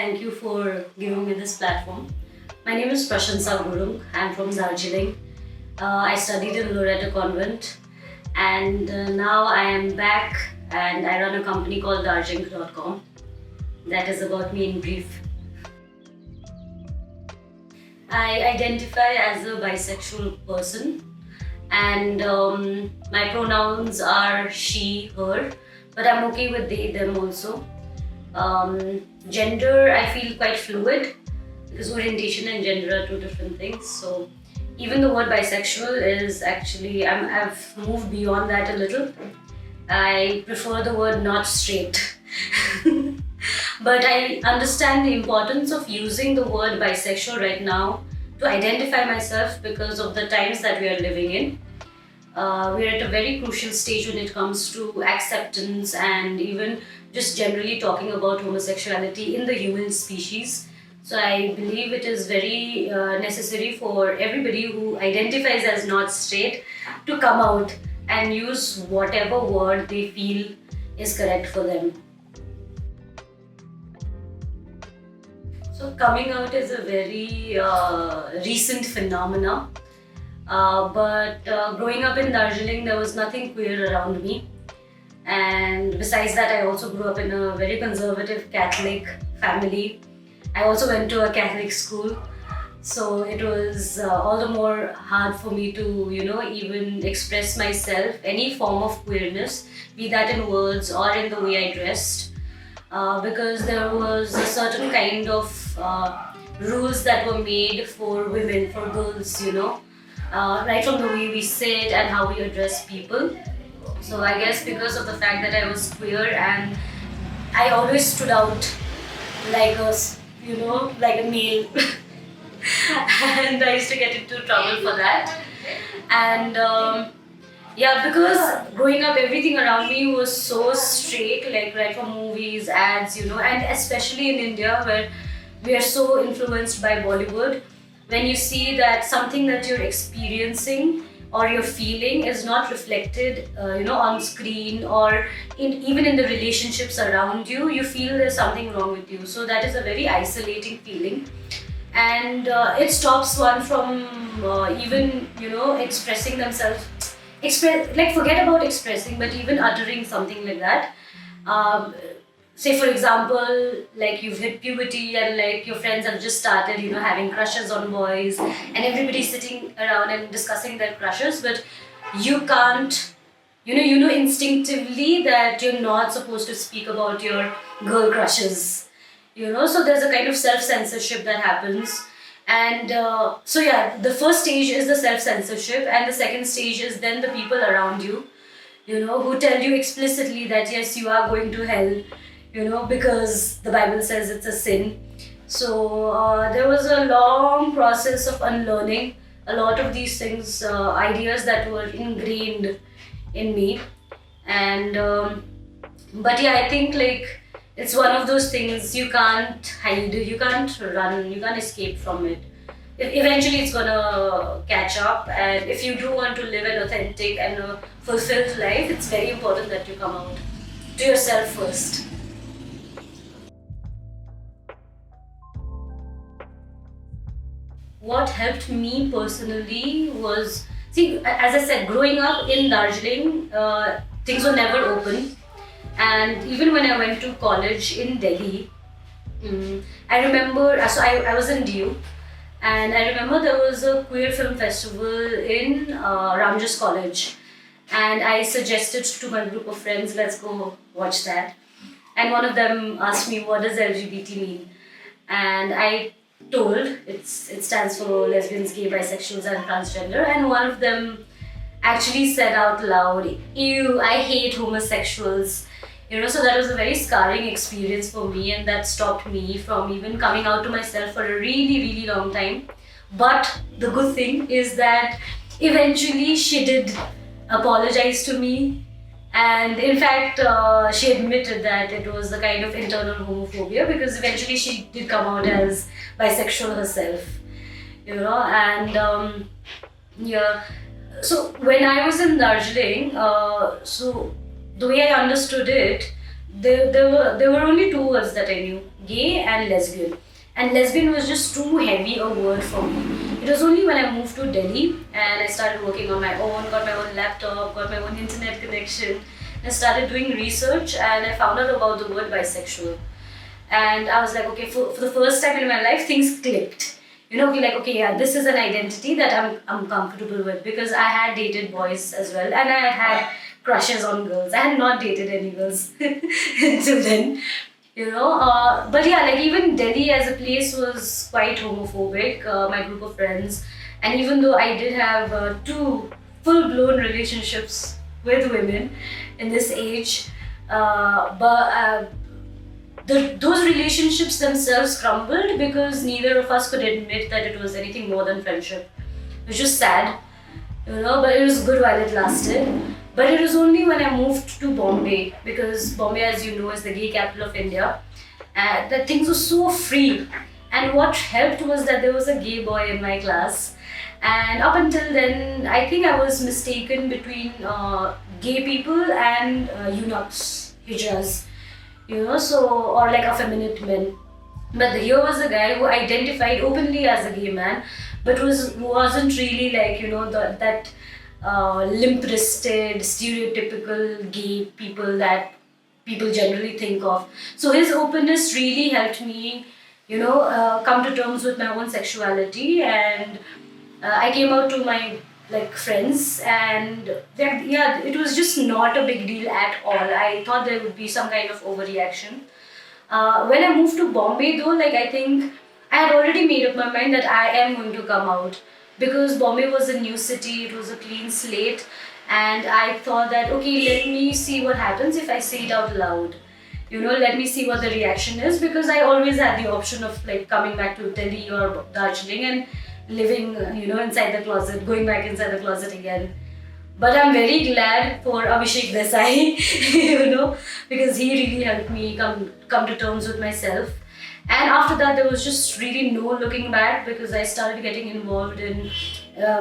Thank you for giving me this platform. My name is Prashansa Gurung. I'm from Darjeeling. I studied in Loreto Convent, and now I am back and I run a company called Darjink.com. That is about me in brief. I identify as a bisexual person, and my pronouns are she, her, but I'm okay with they, them also. Gender, I feel quite fluid because orientation and gender are two different things. So even the word bisexual is actually, I've moved beyond that a little. I prefer the word not straight. But I understand the importance of using the word bisexual right now to identify myself because of the times that we are living in. We're at a very crucial stage when it comes to acceptance and even just generally talking about homosexuality in the human species. So I believe it is very necessary for everybody who identifies as not straight to come out and use whatever word they feel is correct for them. So coming out is a very recent phenomena. But growing up in Darjeeling, there was nothing queer around me. And besides that, I also grew up in a very conservative Catholic family. I also went to a Catholic school. So it was all the more hard for me to, even express myself, any form of queerness, be that in words or in the way I dressed. Because there was a certain kind of rules that were made for women, for girls, right from the way we sit and how we address people. So I guess because of the fact that I was queer and I always stood out like like a male. And I used to get into trouble for that. And because growing up, everything around me was so straight, like right from movies, ads, and especially in India where we are so influenced by Bollywood. When you see that something that you're experiencing or you're feeling is not reflected, on screen or even in the relationships around you, you feel there's something wrong with you. So that is a very isolating feeling. And it stops one from even, expressing themselves. Forget about expressing, but even uttering something like that. Say for example, like you've hit puberty and like your friends have just started, having crushes on boys and everybody's sitting around and discussing their crushes, but you can't, instinctively that you're not supposed to speak about your girl crushes, so there's a kind of self-censorship that happens. And the first stage is the self-censorship and the second stage is then the people around you, who tell you explicitly that yes, you are going to hell, because the Bible says it's a sin. So there was a long process of unlearning a lot of these things, ideas that were ingrained in me. And I think like it's one of those things you can't hide, you can't run, you can't escape from it. Eventually it's gonna catch up, and if you do want to live an authentic and a fulfilled life, it's very important that you come out to yourself first. What helped me personally was, see, as I said, growing up in Darjeeling, things were never open. And even when I went to college in Delhi, I remember, I was in DU, and I remember there was a queer film festival in Ramjas College. And I suggested to my group of friends, let's go watch that. And one of them asked me, what does LGBT mean? And I told it stands for lesbians, gay, bisexuals and transgender, and one of them actually said out loud, ew, I hate homosexuals. So that was a very scarring experience for me, and that stopped me from even coming out to myself for a really, really long time. But the good thing is that eventually she did apologize to me. And in fact, she admitted that it was a kind of internal homophobia because eventually she did come out as bisexual herself, and So when I was in Darjeeling, so the way I understood it, there were only two words that I knew. gay and lesbian. And lesbian was just too heavy a word for me. It was only when I moved to Delhi and I started working on my own, got my own laptop, got my own internet connection, and started doing research, and I found out about the word bisexual. And I was like, okay, for the first time in my life, things clicked. Like, okay, yeah, this is an identity that I'm comfortable with, because I had dated boys as well, and I had had crushes on girls. I had not dated any girls until then, But yeah, like even Delhi as a place was quite homophobic. My group of friends, and even though I did have two full-blown relationships with women in this age, but those relationships themselves crumbled because neither of us could admit that it was anything more than friendship. It was just sad, but it was good while it lasted. But it was only when I moved to Bombay, because Bombay, as you know, is the gay capital of India, that things were so free. And what helped was that there was a gay boy in my class. And up until then, I think I was mistaken between gay people and eunuchs, hijras, or like effeminate men. But here was a guy who identified openly as a gay man, but wasn't really like, that limp-wristed, stereotypical gay people that people generally think of. So his openness really helped me, come to terms with my own sexuality, and I came out to my friends, and it was just not a big deal at all. I thought there would be some kind of overreaction. When I moved to Bombay though, I think I had already made up my mind that I am going to come out, because Bombay was a new city, it was a clean slate, and I thought that, okay, let me see what happens if I say it out loud. Let me see what the reaction is, because I always had the option of coming back to Delhi or Darjeeling and living, inside the closet, going back inside the closet again. But I'm very glad for Abhishek Desai, because he really helped me come to terms with myself. And after that, there was just really no looking back, because I started getting involved in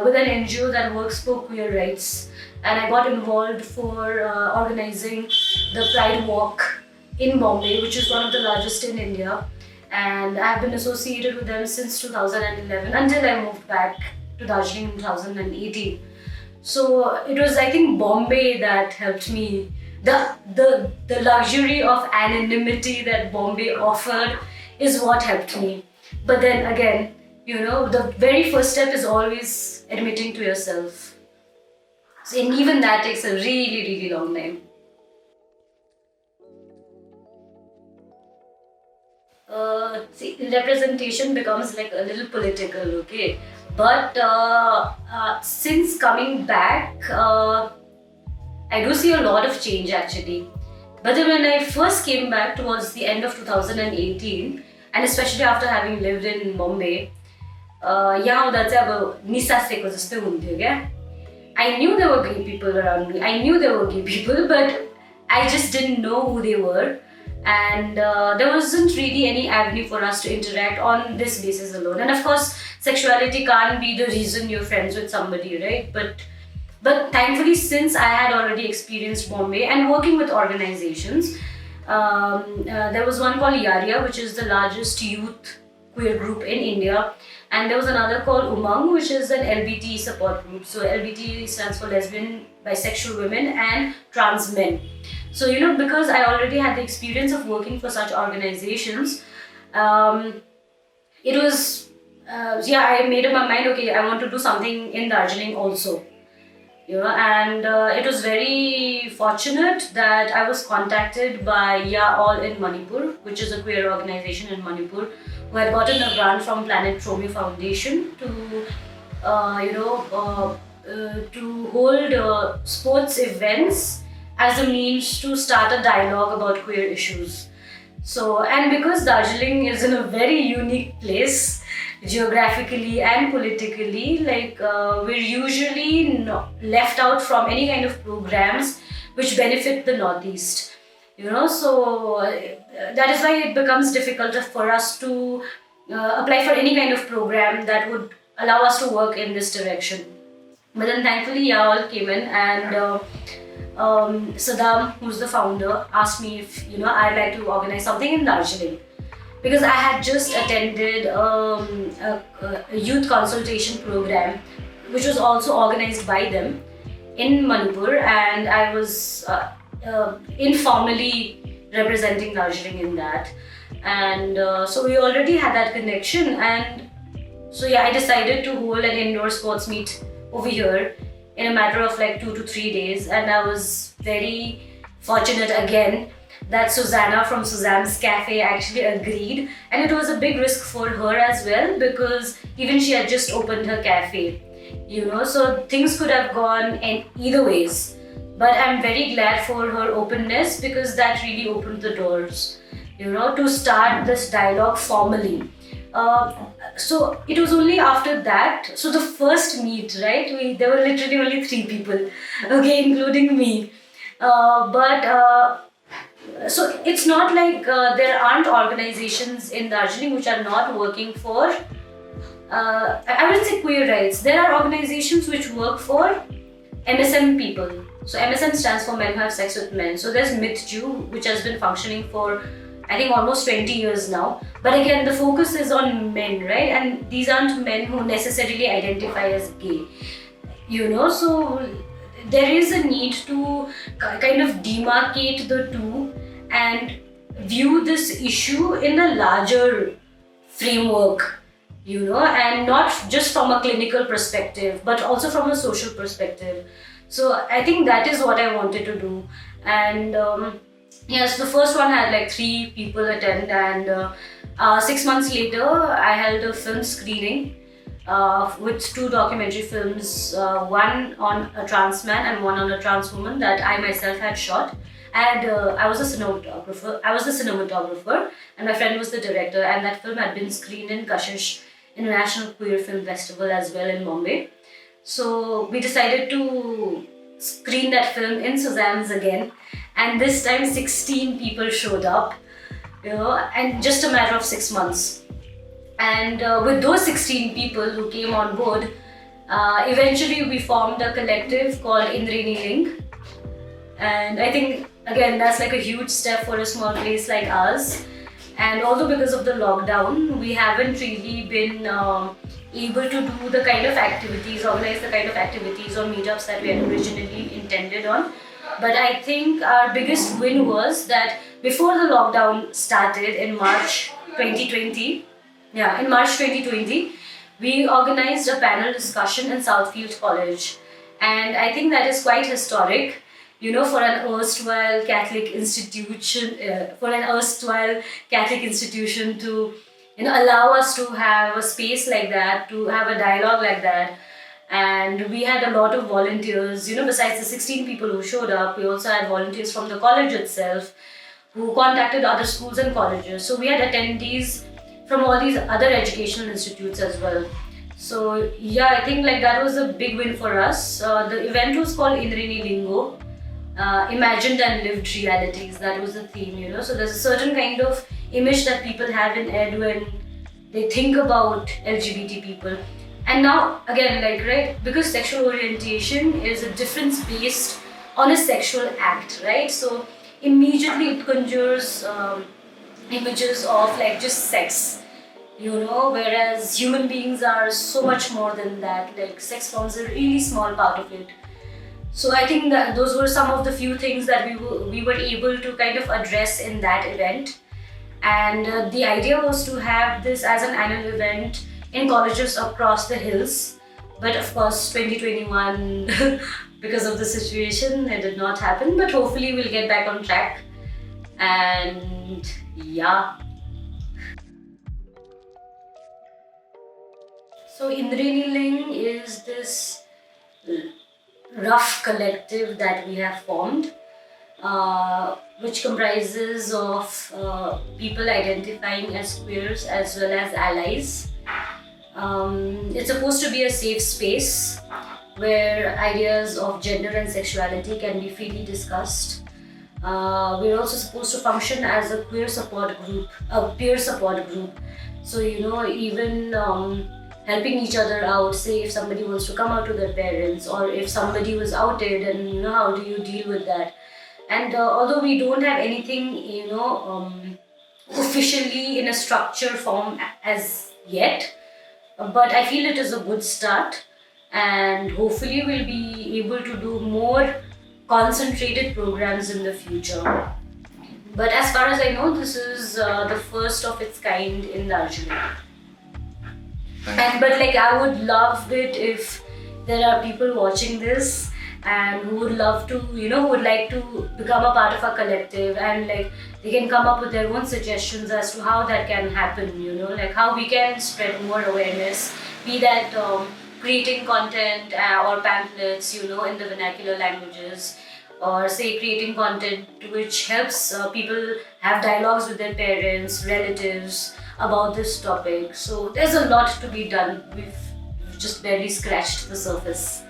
with an NGO that works for queer rights. And I got involved for organizing the Pride Walk in Bombay, which is one of the largest in India. And I've been associated with them since 2011 until I moved back to Darjeeling in 2018. So it was, I think, Bombay that helped me. The luxury of anonymity that Bombay offered is what helped me. But then again, the very first step is always admitting to yourself. And even that takes a really, really long time. Representation becomes a little political, okay? But since coming back, I do see a lot of change actually. But then when I first came back towards the end of 2018, and especially after having lived in Bombay, I knew there were gay people around me. I knew there were gay people, but I just didn't know who they were. And there wasn't really any avenue for us to interact on this basis alone. And of course, sexuality can't be the reason you're friends with somebody, right? But thankfully, since I had already experienced Bombay and working with organizations, there was one called Yaria, which is the largest youth queer group in India. And there was another called Umang, which is an LBT support group. So LBT stands for lesbian, bisexual women and trans men. So, because I already had the experience of working for such organizations, it was, I made up my mind, okay, I want to do something in Darjeeling also. And it was very fortunate that I was contacted by Ya All in Manipur, which is a queer organization in Manipur, who had gotten a grant from Planet Romeo Foundation to, to hold sports events as a means to start a dialogue about queer issues. So, and because Darjeeling is in a very unique place, geographically and politically, we're usually left out from any kind of programs which benefit the Northeast. So that is why it becomes difficult for us to apply for any kind of program that would allow us to work in this direction. But then thankfully Yaol came in, and Saddam, who's the founder, asked me if I'd like to organize something in Darjeeling. because I had just attended a youth consultation program, which was also organized by them in Manipur, and I was informally representing Darjeeling in that. And so we already had that connection, and so yeah, I decided to hold an indoor sports meet over here in a matter of like 2 to 3 days, and I was very fortunate again that Susanna from Suzanne's Cafe actually agreed, and it was a big risk for her as well because even she had just opened her cafe, so things could have gone in either ways. But I'm very glad for her openness because that really opened the doors, to start this dialogue formally. Uh, so it was only after that. So the first meet, right? There were literally only 3 people, okay, including me. But so it's not like there aren't organizations in Darjeeling which are not working for. I wouldn't say queer rights. There are organizations which work for MSM people. So MSM stands for Men Who Have Sex With Men. So there's MythJew, which has been functioning for I think almost 20 years now. But again, the focus is on men, right? And these aren't men who necessarily identify as gay. So there is a need to kind of demarcate the two and view this issue in a larger framework, and not just from a clinical perspective, but also from a social perspective. So I think that is what I wanted to do. And yes, the first one had like 3 people attend, and 6 months later, I held a film screening with 2 documentary films, one on a trans man and one on a trans woman that I myself had shot. And I was the cinematographer, and my friend was the director. And that film had been screened in Kashish International Queer Film Festival as well in Bombay. So we decided to screen that film in Suzanne's again, and this time 16 people showed up, and just a matter of 6 months. And with those 16 people who came on board, eventually we formed a collective called Indreni Ling. And I think again that's like a huge step for a small place like ours. And although because of the lockdown, we haven't really been able to do the kind of activities, organize the kind of activities or meetups that we had originally intended on. But I think our biggest win was that before the lockdown started in March 2020, we organized a panel discussion in Southfield College. And I think that is quite historic, for an erstwhile Catholic institution, to, allow us to have a space like that, to have a dialogue like that. And we had a lot of volunteers, besides the 16 people who showed up, we also had volunteers from the college itself who contacted other schools and colleges. So we had attendees from all these other educational institutes as well. So yeah, I think like that was a big win for us. The event was called Indreni Lingo, Imagined and Lived Realities. That was the theme, So there's a certain kind of image that people have in Ed when they think about LGBT people. And now, again, right, because sexual orientation is a difference based on a sexual act, right? So immediately it conjures images of like just sex, whereas human beings are so much more than that. Like sex forms a really small part of it. So I think that those were some of the few things that we were able to kind of address in that event. And the idea was to have this as an annual event in colleges across the hills. But of course, 2021, because of the situation, it did not happen. But hopefully we'll get back on track. And yeah. So Indreni Ling is this rough collective that we have formed, which comprises of people identifying as queers as well as allies. It's supposed to be a safe space where ideas of gender and sexuality can be freely discussed. We're also supposed to function as a queer support group, a peer support group. So, even helping each other out, say if somebody wants to come out to their parents, or if somebody was outed, and how do you deal with that? And although we don't have anything, officially in a structured form as yet, but I feel it is a good start, and hopefully we'll be able to do more concentrated programs in the future. But as far as I know, this is the first of its kind in Darjeeling. And but like I would love it if there are people watching this and who would love to, who would like to become a part of a collective, and like they can come up with their own suggestions as to how that can happen, like how we can spread more awareness, be that creating content or pamphlets, in the vernacular languages, or say creating content which helps people have dialogues with their parents, relatives about this topic. So there's a lot to be done. We've just barely scratched the surface.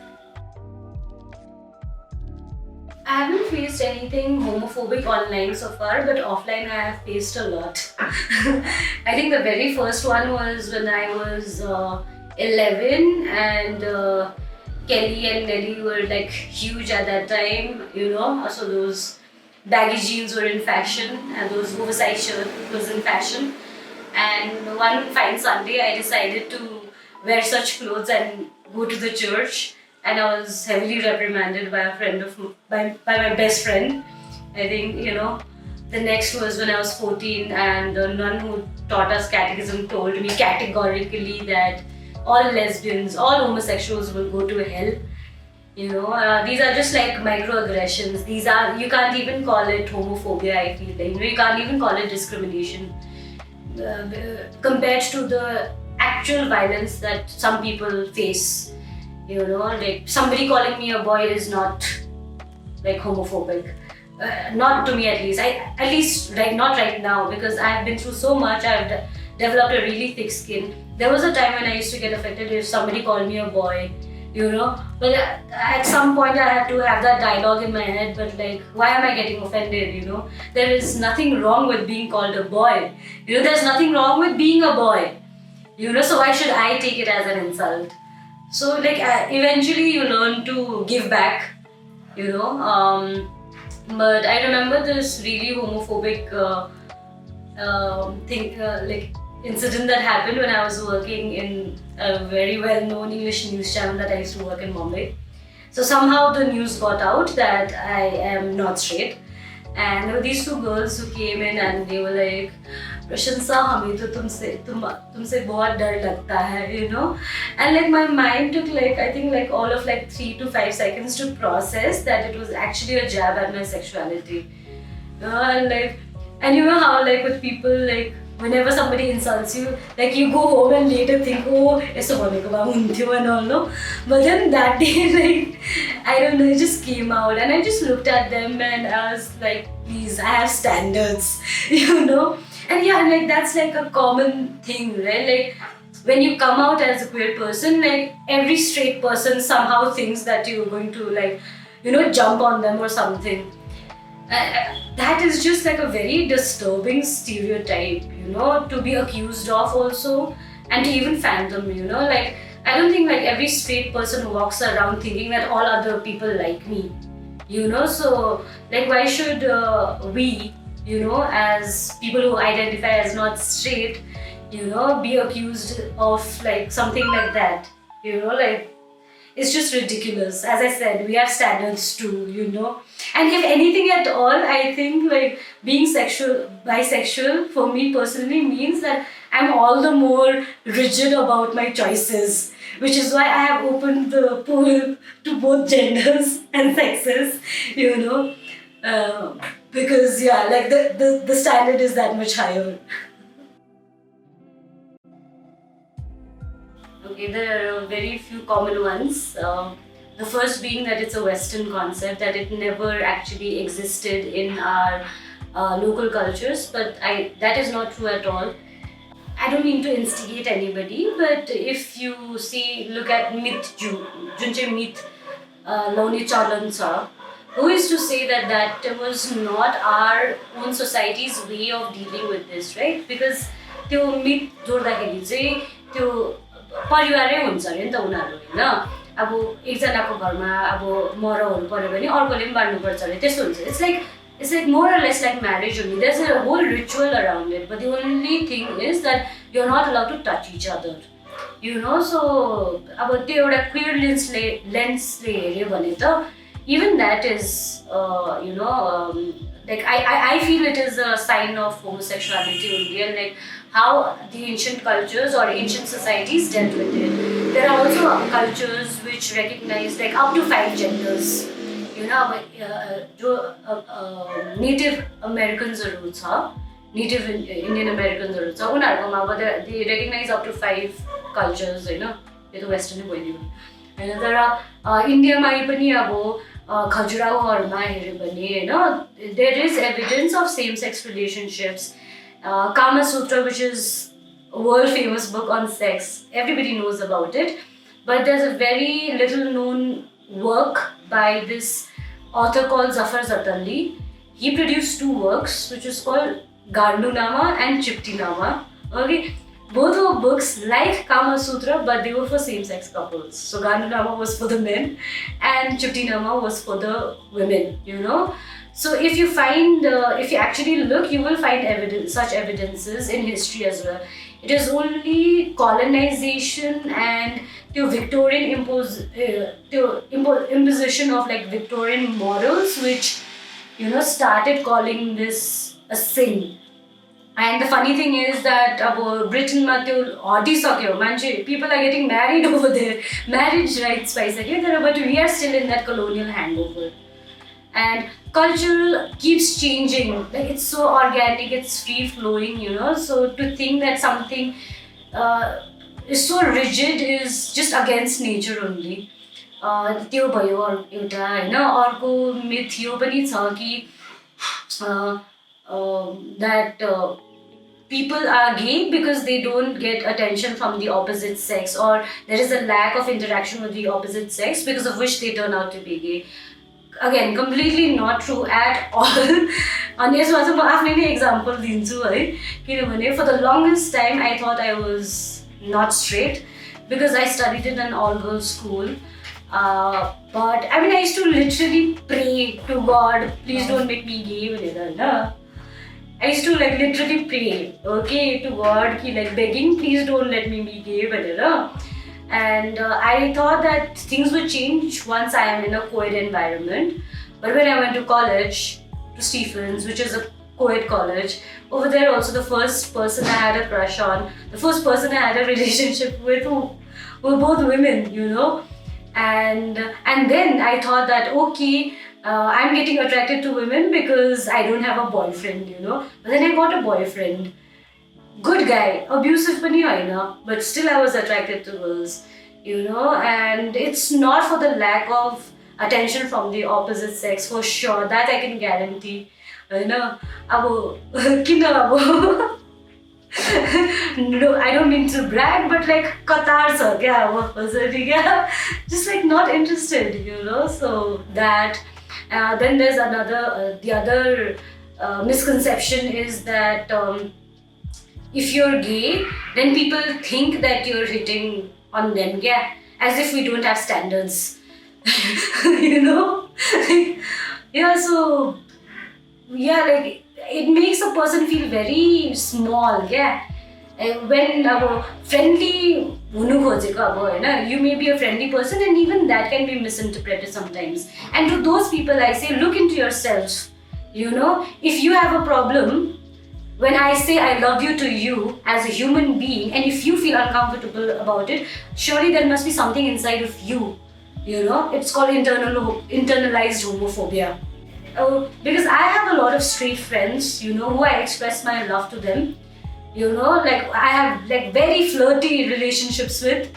I haven't faced anything homophobic online so far, but offline I have faced a lot. I think the very first one was when I was 11, and Kelly and Nelly were like huge at that time, so those baggy jeans were in fashion and those oversized shirt was in fashion. And one fine Sunday I decided to wear such clothes and go to the church, and I was heavily reprimanded by a friend by my best friend. I think, the next was when I was 14, and the nun who taught us catechism told me categorically that all lesbians, all homosexuals will go to hell. These are just like microaggressions. You can't even call it homophobia, I feel like. You can't even call it discrimination. Compared to the actual violence that some people face. Like somebody calling me a boy is not like homophobic. Not to me at least. Not right now, because I've been through so much. I've developed a really thick skin. There was a time when I used to get affected if somebody called me a boy, But at some point I had to have that dialogue in my head, but like, why am I getting offended, There is nothing wrong with being called a boy. There's nothing wrong with being a boy. So why should I take it as an insult? So like eventually you learn to give back, But I remember this really homophobic incident that happened when I was working in a very well-known English news channel that I used to work in Mumbai. So somehow the news got out that I am not straight, and there were these two girls who came in and they were like, "Prashansa, हमें तो तुमसे बहुत डर लगता है," and like my mind took all of 3 to 5 seconds to process that it was actually a jab at my sexuality, and you know how with people whenever somebody insults you, you go home and later think, oh, ऐसा बोलने को बात हुन्थ्यो and all, no? But then that day, I don't know, it just came out, and I just looked at them and I was like, please, I have standards, And yeah, that's a common thing, right? When you come out as a queer person, every straight person somehow thinks that you're going to jump on them or something. That is just a very disturbing stereotype, to be accused of also, and to even fathom, I don't think every straight person walks around thinking that all other people like me, so why should we, as people who identify as not straight, be accused of something like that, it's just ridiculous. As I said, we have standards too, And if anything at all, I think being bisexual for me personally means that I'm all the more rigid about my choices, which is why I have opened the pool to both genders and sexes, because the standard is that much higher. Okay, there are very few common ones. The first being that it's a Western concept, that it never actually existed in our local cultures, but that is not true at all. I don't mean to instigate anybody, but if you look at myth, junche myth, Launi Chalansa, who is to say that was not our own society's way of dealing with this, right? Because त्यो myth जोड्दाखेरि चाहिँ त्यो परिवारै हुन्छ अरे नि त उनीहरू, हैन? अब एकजनाको घरमा अब मरौहरू पर्यो भने अर्कोले पनि बाड्नुपर्छ अरे, त्यस्तो हुन्छ. it's like more or less like marriage only. There's a whole ritual around it, but the only thing is that you're not allowed to touch each other. So about the queer lens even that is like I feel it is a sign of homosexuality only, and like how the ancient cultures or ancient societies dealt with it. There are also cultures which recognize like up to 5 genders. Native Americans roots, Native Indian Americans roots, they recognize up to 5 cultures, it's Western point. And there are India there is evidence of same-sex relationships. Kama Sutra, which is a world famous book on sex, everybody knows about it, but there's a very little known work by this author called Zafar Zatalli. He produced 2 works, which is called Gandunama and Chiptinama. Okay, both were books like Kama Sutra, but they were for same-sex couples. So Gandunama was for the men, and Chiptinama was for the women. So if you find, if you actually look, you will find such evidences in history as well. It is only colonization and the Victorian imposition of like Victorian morals which started calling this a sin. And the funny thing is that Britain people are getting married over there, marriage rights but we are still in that colonial hangover. And culture keeps changing, like it's so organic, it's free flowing, so to think that something is so rigid is just against nature only. त्यो भयो एउटा हैन अर्को myth यो पनि छ कि that people are gay because they don't get attention from the opposite sex, or there is a lack of interaction with the opposite sex because of which they turn out to be gay. Again, completely not true at all. And यसमा चाहिँ म आफ्नै नै example दिन्छु है, किनभने for the longest time I thought I was not straight because I studied in an all-girls school. But I mean, I used to literally pray to God, please don't make me gay. I used to like literally pray, okay, to God, like begging, please don't let me be gay. And I thought that things would change once I am in a co-ed environment. But when I went to college, to Stephens, which is a co-ed college, over there also the first person I had a crush on, the first person I had a relationship with were both women, And then I thought that, okay, I'm getting attracted to women because I don't have a boyfriend, But then I got a boyfriend. Good guy, abusive pani haina, but still I was attracted to girls, And it's not for the lack of attention from the opposite sex, for sure. That I can guarantee. No, I don't mean to brag, but like Qatar just like not interested, So that then there's another the other misconception is that if you're gay, then people think that you're hitting on them, as if we don't have standards, like it makes a person feel very small, when friendly you may be a friendly person, and even that can be misinterpreted sometimes. And to those people I say, look into yourself. If you have a problem when I say I love you to you as a human being, and if you feel uncomfortable about it, surely there must be something inside of you. It's called internalized homophobia. Because I have a lot of straight friends, who I express my love to them. Like I have like very flirty relationships with,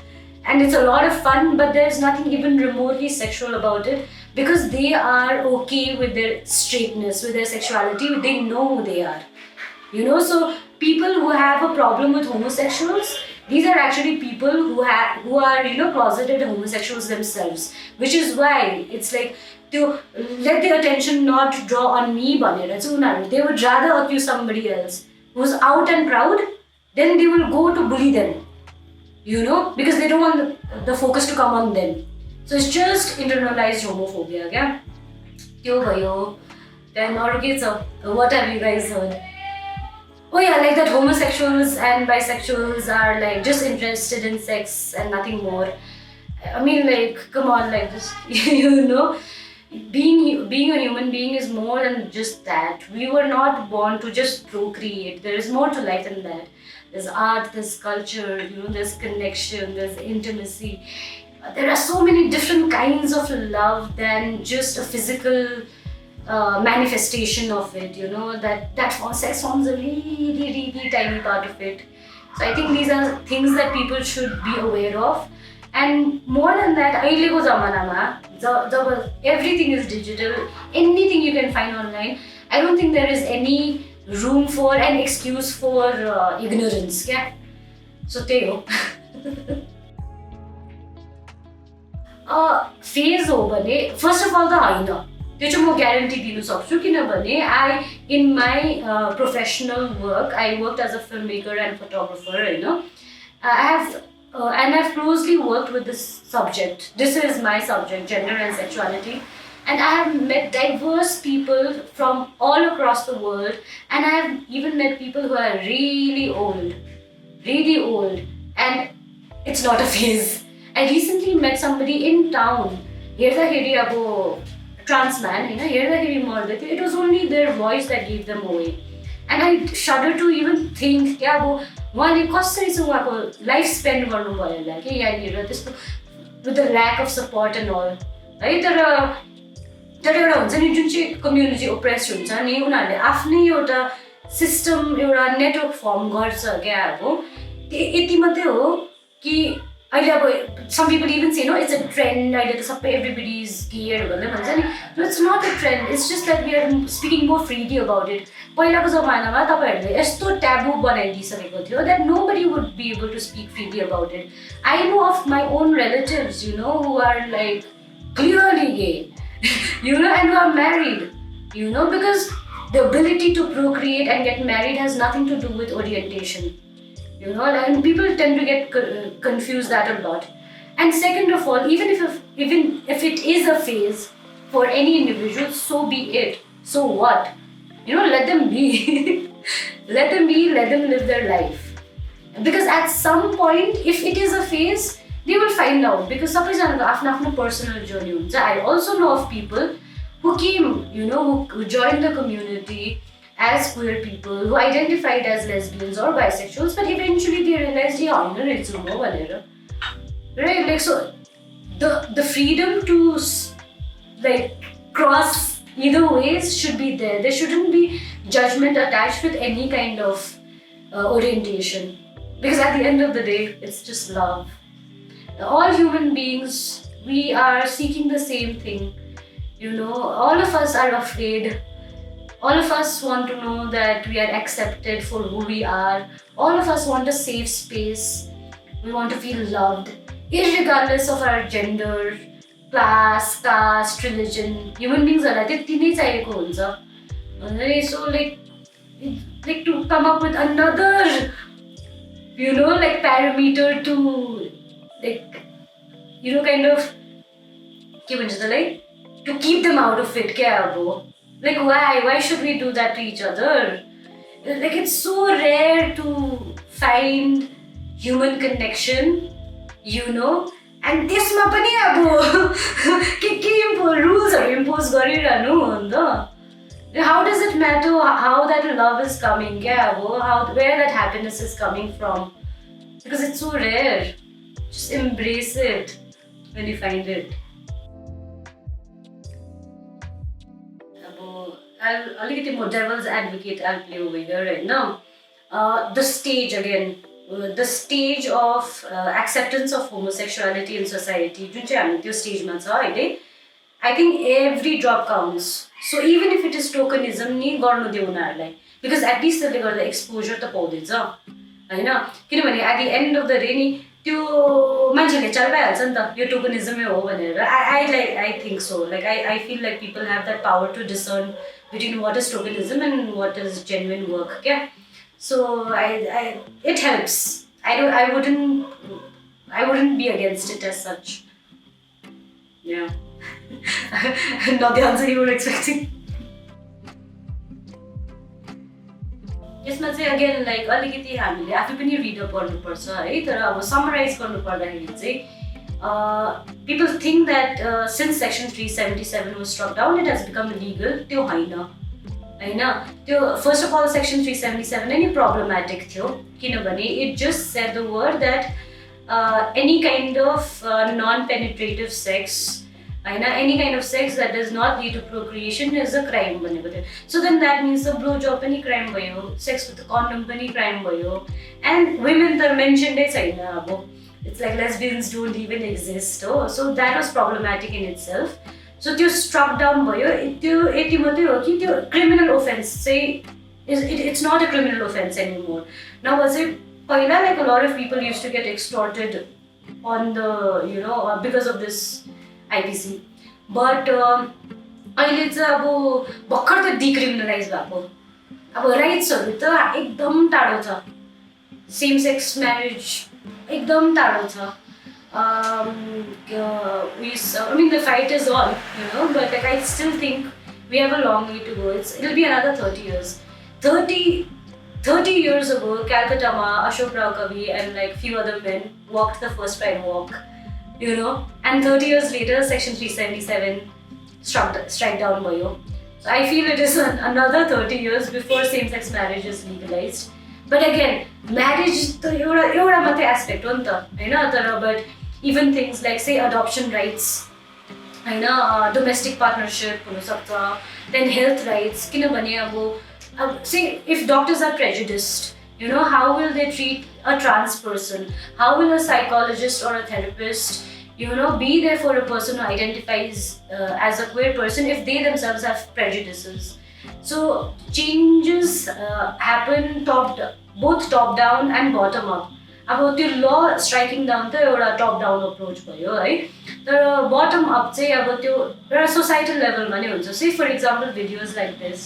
and it's a lot of fun, but there's nothing even remotely sexual about it because they are okay with their straightness, with their sexuality. They know who they are. So people who have a problem with homosexuals, these are actually people who are closeted homosexuals themselves, which is why it's like to let their attention not draw on me. They would rather accuse somebody else who's out and proud, then they will go to bully them, because they don't want the focus to come on them. So it's just internalized homophobia. Then okay, so what have you guys heard? Oh yeah, like that homosexuals and bisexuals are like just interested in sex and nothing more. I mean, like, come on, like this, you know, being a human being is more than just that. We were not born to just procreate. There is more to life than that. There's art, there's culture, you know, there's connection, there's intimacy. There are so many different kinds of love than just a physical manifestation of it. You know sex forms a really tiny part of it. So I think these are things that people should be aware of. And more than that, अहिलेको जमानामा जब everything is digital, anything you can find online, I don't think there is any room for an excuse for ignorance. क्या? So त्यही हो. Phase हो भने first of all त होइन, त्यो चाहिँ म ग्यारेन्टी दिनु सक्छु. किनभने in my professional work I work as a film maker and photographer होइन. I have closely worked with this subject. This is my subject, gender and sexuality. And I have met diverse people from all across the world. And I have even met people who are really old. And it's not a phase. I recently met somebody in town. हेर्दाखेरि अब trans man, हेर्दाखेरि मर्दै थियो. It was only their voice that gave them away. And I shudder to even think क्या अब उहाँले कसरी चाहिँ उहाँको लाइफ स्पेन्ड गर्नुभयो होला कि यहाँनिर त्यस्तो with the lack of support and all है. तर एउटा हुन्छ नि जुन चाहिँ कम्युनिटी ओप्रेस्ड हुन्छ नि, उनीहरूले आफ्नै एउटा सिस्टम, एउटा नेटवर्क फर्म गर्छ क्या. अब यति मात्रै हो कि अहिले अब some people even say no, it's a trend. अहिले त सबै everybody is gay भन्दै भन्छ नि. No, it's not a trend. It's just that we are speaking more freely about it. पहिलाको जमानामा तपाईँहरूले यस्तो ट्याबु बनाइदिइसकेको थियो that nobody would be able to speak freely about it. I know of my own relatives, who are like clearly gay, and who are married, because the ability to procreate and get married has nothing to do with orientation. And people tend to get confused that a lot. And second of all, even if it is a phase for any individual, so be it. So what? Let them be. Let them live their life. Because at some point, if it is a phase, they will find out. Because सबैजनाको आफ्नो personal journey हुन्छ. I also know of people who came, who joined the community as queer people, who identified as lesbians or bisexuals, but eventually they realized, right? Like, so the freedom to cross either ways should be there. There shouldn't be judgment attached with any kind of orientation, because at the end of the day, it's just love. All human beings, we are seeking the same thing. All of us are afraid. All of us want to know that we are accepted for who we are. All of us want a safe space. We want to feel loved, irregardless of our gender, class, caste, religion. Human beings are like so like to come up with another, parameter to kind of to keep them out of it. Like, why should we do that to each other? Like, it's so rare to find human connection, and त्यसमा पनि अब के rules impose गरिरहनु हो नि. How does it matter how that love is coming? Where that happiness is coming from? Because it's so rare. Just embrace it when you find it. I'll get more devil's advocate. I'll play over here right now. The stage again. The stage of acceptance of homosexuality in society. I think every drop counts. So even if it is tokenism, because at least they got the exposure to paउँदैछ हैन. किनभने at the end of the day नि त्यो मान्छेले चाल पाइहाल्छ नि त यो टोकनिजमै हो भनेर. I think so. Like I feel like people have that power to discern between what is tokenism and what is genuine work. Yeah. So it helps. I wouldn't be against it as such. Yeah. Not the answer you were expecting. यसमा चाहिँ again like अलिकति हामीले आफै पनि रिडअप गर्नुपर्छ है तर अब समराइज गर्नु पर्दाखेरि चाहिँ people think that since section 377 was struck down it has become illegal त्यो होइन त्यो first of all section 377 नै problematic थियो किनभने it just said the word that any kind of non-penetrative sex any kind of sex that does not lead to procreation is a crime भनेको थियो so then that means the blow job पनि crime भयो sex with a condom पनि crime भयो and women त mentioned नै छैन अब it's like lesbians don't even exist so that was problematic in itself so त्यो struck down भयो त्यो यति मात्रै हो कि त्यो criminal offense चाहिँ it's not a criminal offense anymore now चाहिँ पहिला like a lot of people used to get extorted on the because of this IPC but अहिले चाहिँ अब भर्खर त डिक्रिमिनलाइज भएको अब राइट्सहरू त एकदम टाढो छ सेम सेक्स म्यारेज एकदम टाढो छ I mean the fight is on but like I still think we have a long way to go it'll be another 30 years 30 years ago Calcutta ma Ashok Rao Kavi and like few other men walked the first pride walk and 30 years later section 377 struck down bhayo so I feel it is another 30 years before same sex marriage is legalized but again marriage to एउटा मात्रै aspect हो नि त हैन तर but even things like say adoption rights domestic partnership हुन सक्छ then health rights किनभने अब say if doctors are prejudiced how will they treat a trans person how will a psychologist or a therapist be there for a person who identifies as a queer person if they themselves have prejudices so changes happen both top down and bottom up अब त्यो ल striking down त एउटा टप down approach भयो है तर button up चाहिँ अब त्यो एउटा सोसाइटल लेभलमा नै हुन्छ से for example videos like this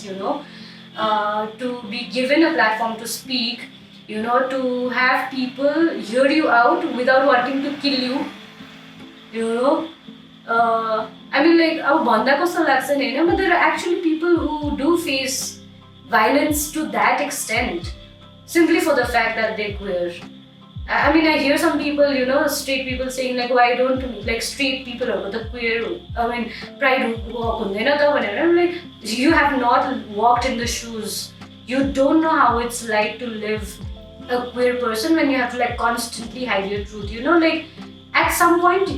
to be given a platform to speak to have people hear you out without wanting to kill you I mean like अब भन्दा कस्तो लाग्छ नि हैन but there are actually people who do face violence to that extent simply for the fact that they're queer I mean I hear some people straight people saying like why don't like straight people or the queer I mean pride walk hundaina ta bhanera I'm like you have not walked in the shoes you don't know how it's like to live a queer person when you have to like constantly hide your truth like at some point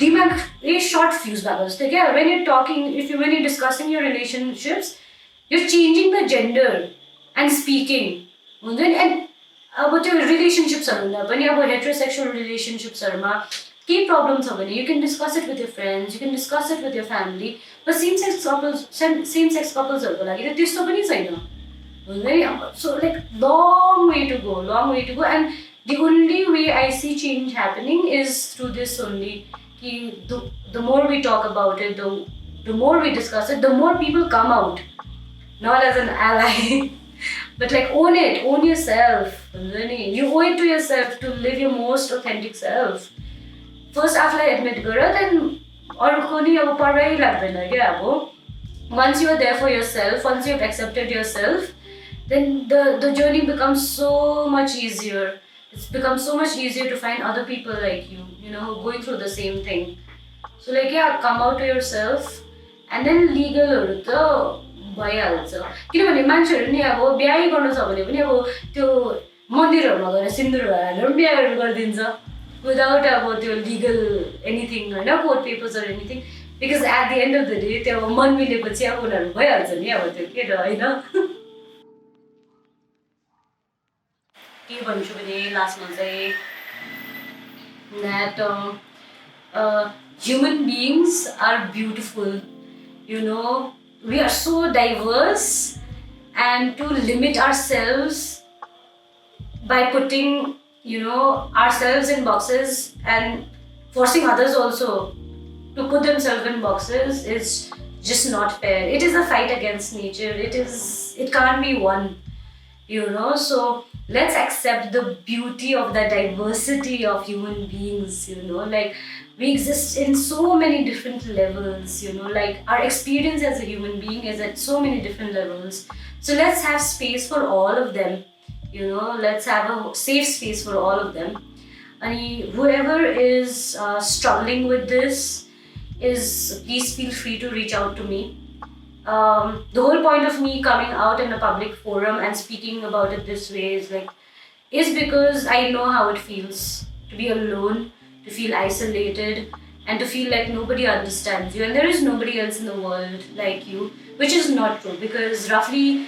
dimag is short fuse भएको जस्तो क्या when you're talking when you're discussing your relationships you're changing the gender and speaking हुन्छ नि and अब त्यो रिलेसनशिप्सहरुमा पनि अब heterosexual रिलेसनशिप्सहरुमा के प्रब्लम छ भने you can discuss it with your friends you can discuss it with your family but same sex couples हरुको लागि त त्यस्तो पनि छैन हुन्छ नि so like long way to go and the only way I see change happening is through this only कि the more we talk about it the more we discuss it the more people come out not as an ally but like own yourself you owe it to yourself to live your most authentic self first आफूलाई admit गर then अरूको नि अब परै लाग्दैन के अब once you are there for yourself once you have accepted yourself then the journey becomes so much easier it's become so much easier to find other people like you going through the same thing so like yeah come out to yourself and then legalहरु त भइहाल्छ किनभने मान्छेहरु नि अब बिहे गर्नु छ भने पनि अब त्यो मन्दिरहरुमा गएर सिन्दूर हालेर बिहे गरिदिन्छ without अब त्यो legal anything Hahn court papers or anything because at the end of the day त्यो मन मिलेपछि अब उनीहरु भइहाल्छ नि अब त्यो के हैन के भन्छु भने लास्टमा चाहिँ that human beings are beautiful we are so diverse and to limit ourselves by putting ourselves in boxes and forcing others also to put themselves in boxes is just not fair it is a fight against nature it can't be won so let's accept the beauty of the diversity of human beings, like we exist in so many different levels, like our experience as a human being is at so many different levels. So let's have space for all of them, let's have a safe space for all of them. And whoever is struggling with this is, please feel free to reach out to me. The whole point of me coming out in a public forum and speaking about it this way is because I know how it feels to be alone, to feel isolated, and to feel like nobody understands you, and there is nobody else in the world like you, which is not true, because roughly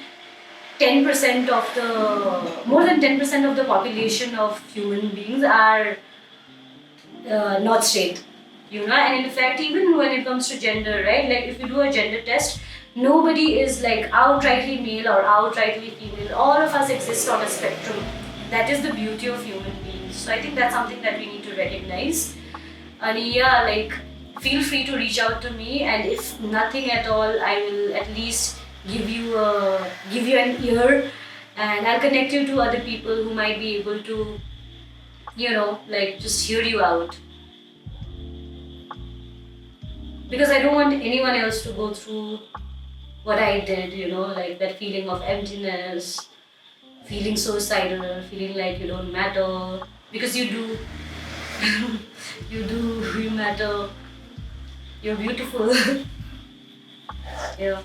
10% of the more than 10% of the population of human beings are not straight, and in fact, even when it comes to gender, right, like if you do a gender test, nobody is like outrightly male or outrightly female. All of us exist on a spectrum. That is the beauty of human beings. So I think that's something that we need to recognize. And yeah, like feel free to reach out to me, and if nothing at all, I will at least give you an ear, and I'll connect you to other people who might be able to, like just hear you out. Because I don't want anyone else to go through what I did, like that feeling of emptiness, feeling suicidal, feeling like you don't matter. Because you do. You matter. You're beautiful. Yeah.